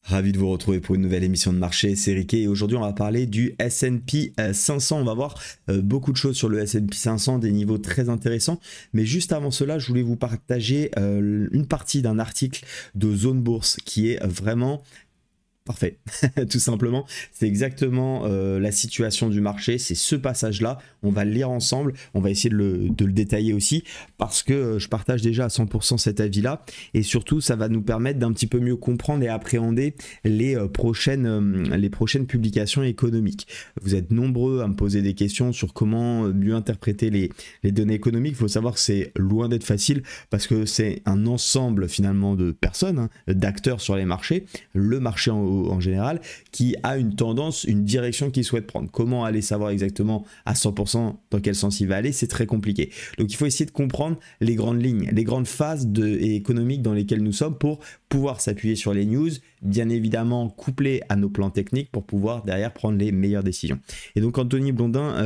Ravi de vous retrouver pour une nouvelle émission de marché, c'est Riquet et aujourd'hui on va parler du S&P 500. On va voir beaucoup de choses sur le S&P 500, des niveaux très intéressants. Mais juste avant cela, je voulais vous partager une partie d'un article de Zone Bourse qui est vraiment parfait, tout simplement. C'est exactement la situation du marché, c'est ce passage-là. On va le lire ensemble, on va essayer de le détailler aussi parce que je partage déjà à 100% cet avis-là et surtout ça va nous permettre d'un petit peu mieux comprendre et appréhender les prochaines publications économiques. Vous êtes nombreux à me poser des questions sur comment mieux interpréter les données économiques. Il faut savoir que c'est loin d'être facile parce que c'est un ensemble finalement de personnes, d'acteurs sur les marchés, le marché en général, qui a une tendance, une direction qu'il souhaite prendre. Comment aller savoir exactement à 100% dans quel sens il va aller, c'est très compliqué. Donc il faut essayer de comprendre les grandes lignes, les grandes phases économiques dans lesquelles nous sommes pour pouvoir s'appuyer sur les news, bien évidemment couplé à nos plans techniques pour pouvoir derrière prendre les meilleures décisions. Et donc Anthony Blondin,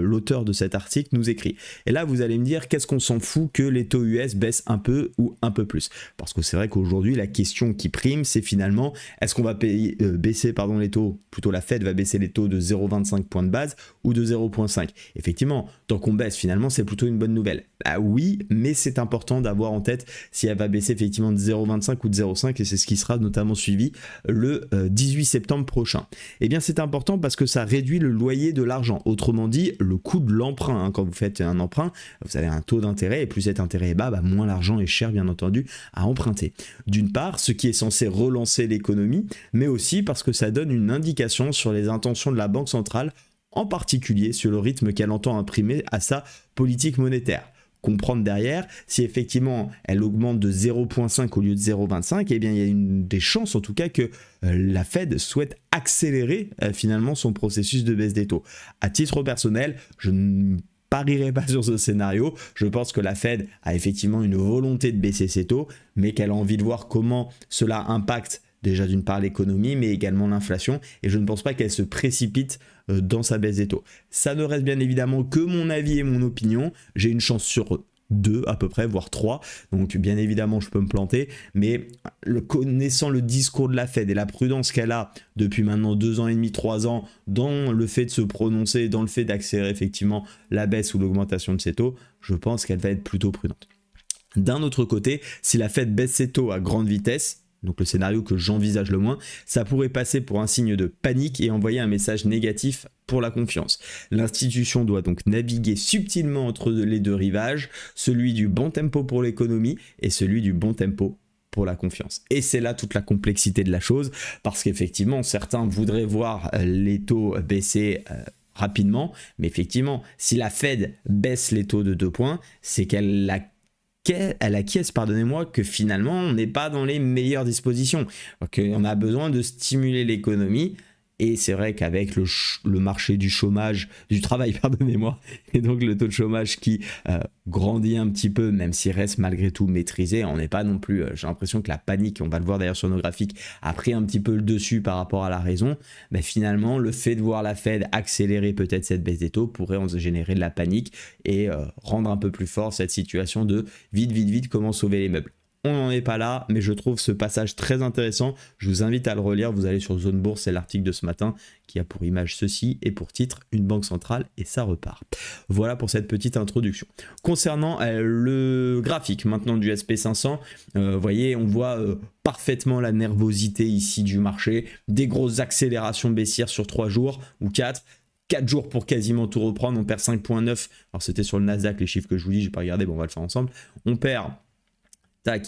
l'auteur de cet article, nous écrit. Et là vous allez me dire, qu'est-ce qu'on s'en fout que les taux US baissent un peu ou un peu plus? Parce que c'est vrai qu'aujourd'hui la question qui prime, c'est finalement, est-ce qu'on va baisser les taux, plutôt la Fed va baisser les taux de 0,25 points de base ou de 0,5? Effectivement, tant qu'on baisse finalement c'est plutôt une bonne nouvelle. Bah oui, mais c'est important d'avoir en tête si elle va baisser effectivement de 0,25 ou de 0,5 et c'est ce qui sera notamment suivi le 18 septembre prochain. Eh bien c'est important parce que ça réduit le loyer de l'argent, autrement dit le coût de l'emprunt. Quand vous faites un emprunt, vous avez un taux d'intérêt et plus cet intérêt est bas, moins l'argent est cher bien entendu à emprunter. D'une part, ce qui est censé relancer l'économie, mais aussi parce que ça donne une indication sur les intentions de la Banque centrale, en particulier sur le rythme qu'elle entend imprimer à sa politique monétaire. Comprendre derrière, si effectivement elle augmente de 0,5 au lieu de 0,25, eh bien il y a des chances en tout cas que la Fed souhaite accélérer finalement son processus de baisse des taux. À titre personnel, je ne parierai pas sur ce scénario. Je pense que la Fed a effectivement une volonté de baisser ses taux, mais qu'elle a envie de voir comment cela impacte déjà d'une part l'économie, mais également l'inflation, et je ne pense pas qu'elle se précipite dans sa baisse des taux. Ça ne reste bien évidemment que mon avis et mon opinion. J'ai une chance sur 2 à peu près, voire 3, donc bien évidemment je peux me planter, mais connaissant le discours de la Fed et la prudence qu'elle a depuis maintenant 2 ans et demi, 3 ans, dans le fait de se prononcer, dans le fait d'accélérer effectivement la baisse ou l'augmentation de ses taux, je pense qu'elle va être plutôt prudente. D'un autre côté, si la Fed baisse ses taux à grande vitesse, donc le scénario que j'envisage le moins, ça pourrait passer pour un signe de panique et envoyer un message négatif pour la confiance. L'institution doit donc naviguer subtilement entre les deux rivages, celui du bon tempo pour l'économie et celui du bon tempo pour la confiance. Et c'est là toute la complexité de la chose, parce qu'effectivement, certains voudraient voir les taux baisser rapidement, mais effectivement, si la Fed baisse les taux de 2 points, c'est qu'elle acquiesce, pardonnez-moi, que finalement on n'est pas dans les meilleures dispositions, qu'on a besoin de stimuler l'économie. Et c'est vrai qu'avec le marché du chômage, du travail, pardonnez-moi, et donc le taux de chômage qui grandit un petit peu, même s'il reste malgré tout maîtrisé, on n'est pas non plus, j'ai l'impression que la panique, on va le voir d'ailleurs sur nos graphiques, a pris un petit peu le dessus par rapport à la raison. Mais finalement, le fait de voir la Fed accélérer peut-être cette baisse des taux pourrait en générer de la panique et rendre un peu plus fort cette situation de vite, comment sauver les meubles. On n'en est pas là, mais je trouve ce passage très intéressant. Je vous invite à le relire. Vous allez sur Zone Bourse, c'est l'article de ce matin qui a pour image ceci et pour titre une banque centrale et ça repart. Voilà pour cette petite introduction. Concernant le graphique maintenant du SP500, vous voyez, on voit parfaitement la nervosité ici du marché, des grosses accélérations baissières sur 3 jours ou 4 jours pour quasiment tout reprendre. On perd 5,9. Alors c'était sur le Nasdaq les chiffres que je vous dis, j'ai pas regardé, bon on va le faire ensemble. On perd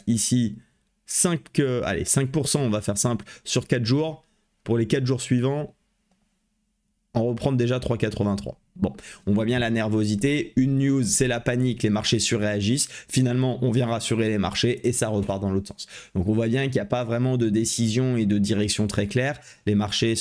ici 5%, on va faire simple, sur 4 jours. Pour les 4 jours suivants, on reprend déjà 3,83. Bon, on voit bien la nervosité. Une news, c'est la panique, les marchés surréagissent. Finalement, on vient rassurer les marchés et ça repart dans l'autre sens. Donc on voit bien qu'il n'y a pas vraiment de décision et de direction très claire. Les marchés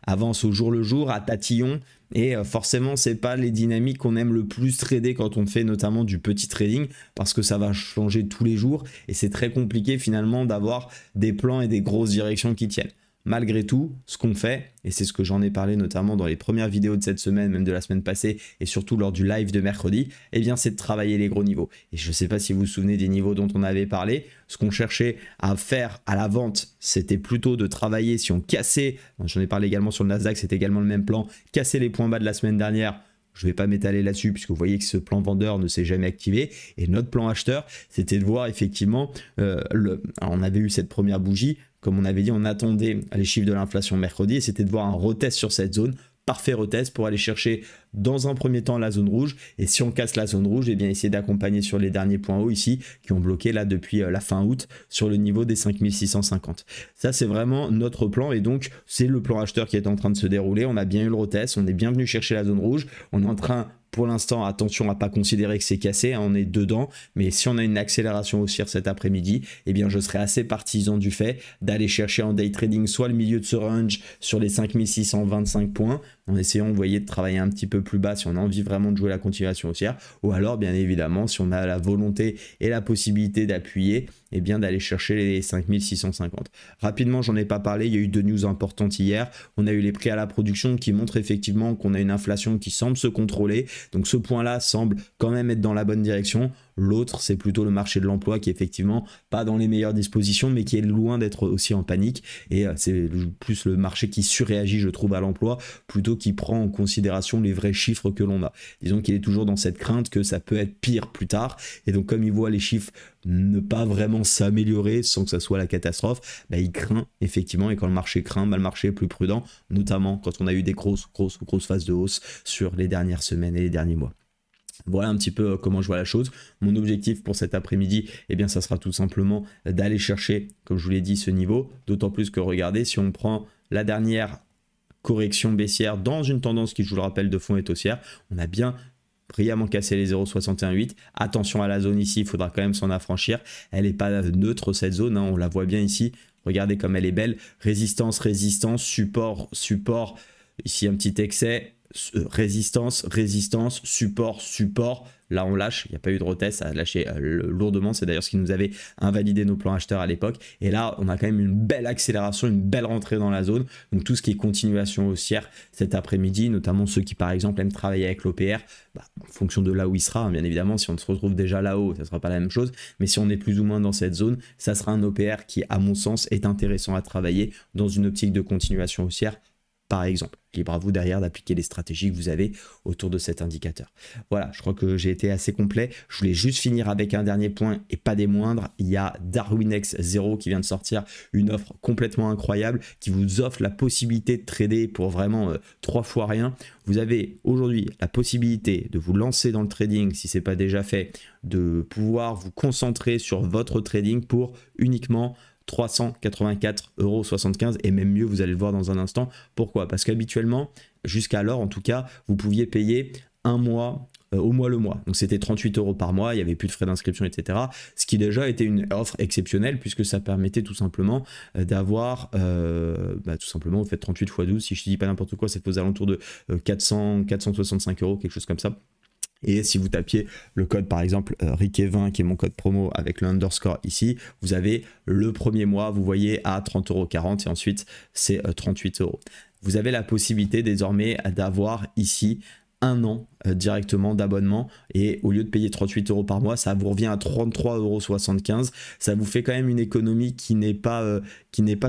avancent au jour le jour, à tatillon. Et forcément, c'est pas les dynamiques qu'on aime le plus trader quand on fait notamment du petit trading, parce que ça va changer tous les jours et c'est très compliqué finalement d'avoir des plans et des grosses directions qui tiennent. malgré tout, ce qu'on fait, et c'est ce que j'en ai parlé notamment dans les premières vidéos de cette semaine, même de la semaine passée, et surtout lors du live de mercredi, eh bien c'est de travailler les gros niveaux. Et je ne sais pas si vous vous souvenez des niveaux dont on avait parlé, ce qu'on cherchait à faire à la vente, c'était plutôt de travailler, si on cassait, j'en ai parlé également sur le Nasdaq, c'était également le même plan, casser les points bas de la semaine dernière. Je ne vais pas m'étaler là-dessus puisque vous voyez que ce plan vendeur ne s'est jamais activé. Et notre plan acheteur, c'était de voir effectivement, alors on avait eu cette première bougie, comme on avait dit, on attendait les chiffres de l'inflation mercredi et c'était de voir un retest sur cette zone. Parfait retest pour aller chercher dans un premier temps la zone rouge, et si on casse la zone rouge, et bien essayer d'accompagner sur les derniers points hauts ici qui ont bloqué là depuis la fin août sur le niveau des 5650. Ça c'est vraiment notre plan, et donc c'est le plan acheteur qui est en train de se dérouler. On a bien eu le retest, on est bien venu chercher la zone rouge, on est en train, pour l'instant, attention à ne pas considérer que c'est cassé, hein, on est dedans, mais si on a une accélération haussière cet après-midi, eh bien je serai assez partisan du fait d'aller chercher en day trading soit le milieu de ce range sur les 5625 points, en essayant, vous voyez, de travailler un petit peu plus bas si on a envie vraiment de jouer la continuation haussière, ou alors bien évidemment si on a la volonté et la possibilité d'appuyer, eh bien d'aller chercher les 5650. Rapidement, j'en ai pas parlé, il y a eu deux news importantes hier. On a eu les prix à la production qui montrent effectivement qu'on a une inflation qui semble se contrôler, donc ce point-là semble quand même être dans la bonne direction. L'autre, c'est plutôt le marché de l'emploi qui est effectivement pas dans les meilleures dispositions, mais qui est loin d'être aussi en panique. Et c'est plus le marché qui surréagit, je trouve, à l'emploi, plutôt qui prend en considération les vrais chiffres que l'on a. Disons qu'il est toujours dans cette crainte que ça peut être pire plus tard. Et donc, comme il voit les chiffres ne pas vraiment s'améliorer sans que ça soit la catastrophe, bah, il craint effectivement. Et quand le marché craint, bah, le marché est plus prudent, notamment quand on a eu des grosses phases de hausse sur les dernières semaines et les derniers mois. Voilà un petit peu comment je vois la chose. Mon objectif pour cet après-midi, eh bien, ça sera tout simplement d'aller chercher, comme je vous l'ai dit, ce niveau. D'autant plus que, regardez, si on prend la dernière correction baissière dans une tendance qui, je vous le rappelle, de fond est haussière, on a bien brillamment cassé les 0,618. Attention à la zone ici, il faudra quand même s'en affranchir. Elle n'est pas neutre cette zone, hein, on la voit bien ici. Regardez comme elle est belle. Résistance, résistance, support, support. Ici un petit excès. Résistance, résistance, support, support. Là on lâche, il n'y a pas eu de retest, ça a lâché lourdement. C'est d'ailleurs ce qui nous avait invalidé nos plans acheteurs à l'époque. Et là on a quand même une belle accélération, une belle rentrée dans la zone. Donc tout ce qui est continuation haussière cet après-midi, notamment ceux qui par exemple aiment travailler avec l'OPR, bah, en fonction de là où il sera, hein, bien évidemment, si on se retrouve déjà là-haut, ça ne sera pas la même chose. Mais si on est plus ou moins dans cette zone, ça sera un OPR qui, à mon sens, est intéressant à travailler dans une optique de continuation haussière, par exemple. Libre à vous derrière d'appliquer les stratégies que vous avez autour de cet indicateur. Voilà, je crois que j'ai été assez complet. Je voulais juste finir avec un dernier point et pas des moindres. Il y a Darwinex 0 qui vient de sortir une offre complètement incroyable qui vous offre la possibilité de trader pour vraiment 3 fois rien. Vous avez aujourd'hui la possibilité de vous lancer dans le trading si ce n'est pas déjà fait, de pouvoir vous concentrer sur votre trading pour uniquement 384,75 € et même mieux, vous allez le voir dans un instant. Pourquoi? Parce qu'habituellement, jusqu'alors en tout cas, vous pouviez payer un mois au mois le mois. Donc c'était 38 € par mois, il n'y avait plus de frais d'inscription, etc. Ce qui déjà était une offre exceptionnelle puisque ça permettait tout simplement d'avoir, tout simplement, vous faites 38 x 12, si je ne dis pas n'importe quoi, c'est aux alentours de 465 €, quelque chose comme ça. Et si vous tapiez le code par exemple Riquet20 qui est mon code promo avec le underscore ici, vous avez le premier mois, vous voyez, à 30,40 € et ensuite c'est 38 €. Vous avez la possibilité désormais d'avoir ici un an directement d'abonnement et au lieu de payer 38 € par mois, ça vous revient à 33,75 €. Ça vous fait quand même une économie qui n'est pas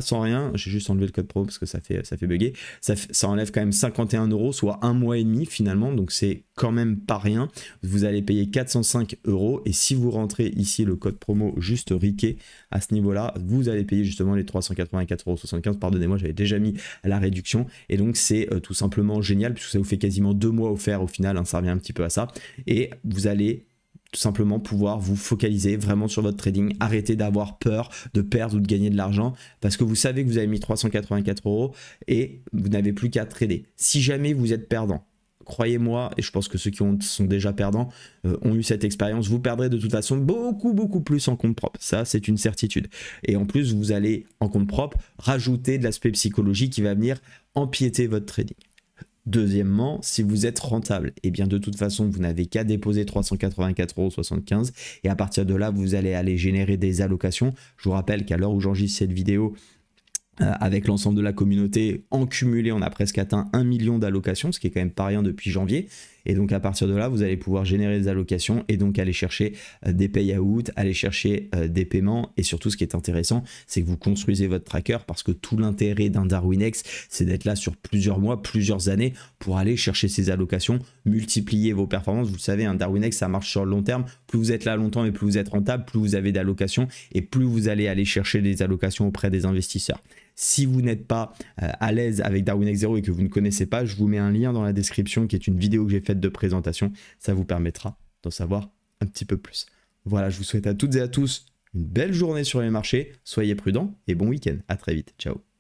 sans rien. J'ai juste enlevé le code pro parce que ça fait bugger. Ça enlève quand même 51 €, soit un mois et demi finalement, donc c'est quand même pas rien. Vous allez payer 405 € et si vous rentrez ici le code promo juste Riquet à ce niveau-là, vous allez payer justement les 384,75 €. Pardonnez-moi, j'avais déjà mis la réduction et donc c'est tout simplement génial puisque ça vous fait quasiment 2 mois offerts au final, hein, ça revient un petit peu à ça et vous allez tout simplement pouvoir vous focaliser vraiment sur votre trading, arrêter d'avoir peur de perdre ou de gagner de l'argent parce que vous savez que vous avez mis 384 € et vous n'avez plus qu'à trader. Si jamais vous êtes perdant, croyez-moi, et je pense que ceux qui sont déjà perdants ont eu cette expérience, vous perdrez de toute façon beaucoup plus en compte propre. Ça, c'est une certitude. Et en plus, vous allez en compte propre rajouter de l'aspect psychologique qui va venir empiéter votre trading. Deuxièmement, si vous êtes rentable, et bien de toute façon, vous n'avez qu'à déposer 384,75 € et à partir de là, vous allez aller générer des allocations. Je vous rappelle qu'à l'heure où j'enregistre cette vidéo, avec l'ensemble de la communauté, en cumulé, on a presque atteint 1 million d'allocations, ce qui est quand même pas rien depuis janvier. Et donc à partir de là, vous allez pouvoir générer des allocations et donc aller chercher des payouts, aller chercher des paiements. Et surtout, ce qui est intéressant, c'est que vous construisez votre tracker, parce que tout l'intérêt d'un Darwinex, c'est d'être là sur plusieurs mois, plusieurs années pour aller chercher ces allocations, multiplier vos performances. Vous le savez, un Darwinex, ça marche sur le long terme. Plus vous êtes là longtemps et plus vous êtes rentable, plus vous avez d'allocations et plus vous allez aller chercher des allocations auprès des investisseurs. Si vous n'êtes pas à l'aise avec Darwinex 0 et que vous ne connaissez pas, je vous mets un lien dans la description qui est une vidéo que j'ai faite de présentation. Ça vous permettra d'en savoir un petit peu plus. Voilà, je vous souhaite à toutes et à tous une belle journée sur les marchés. Soyez prudents et bon week-end. À très vite. Ciao.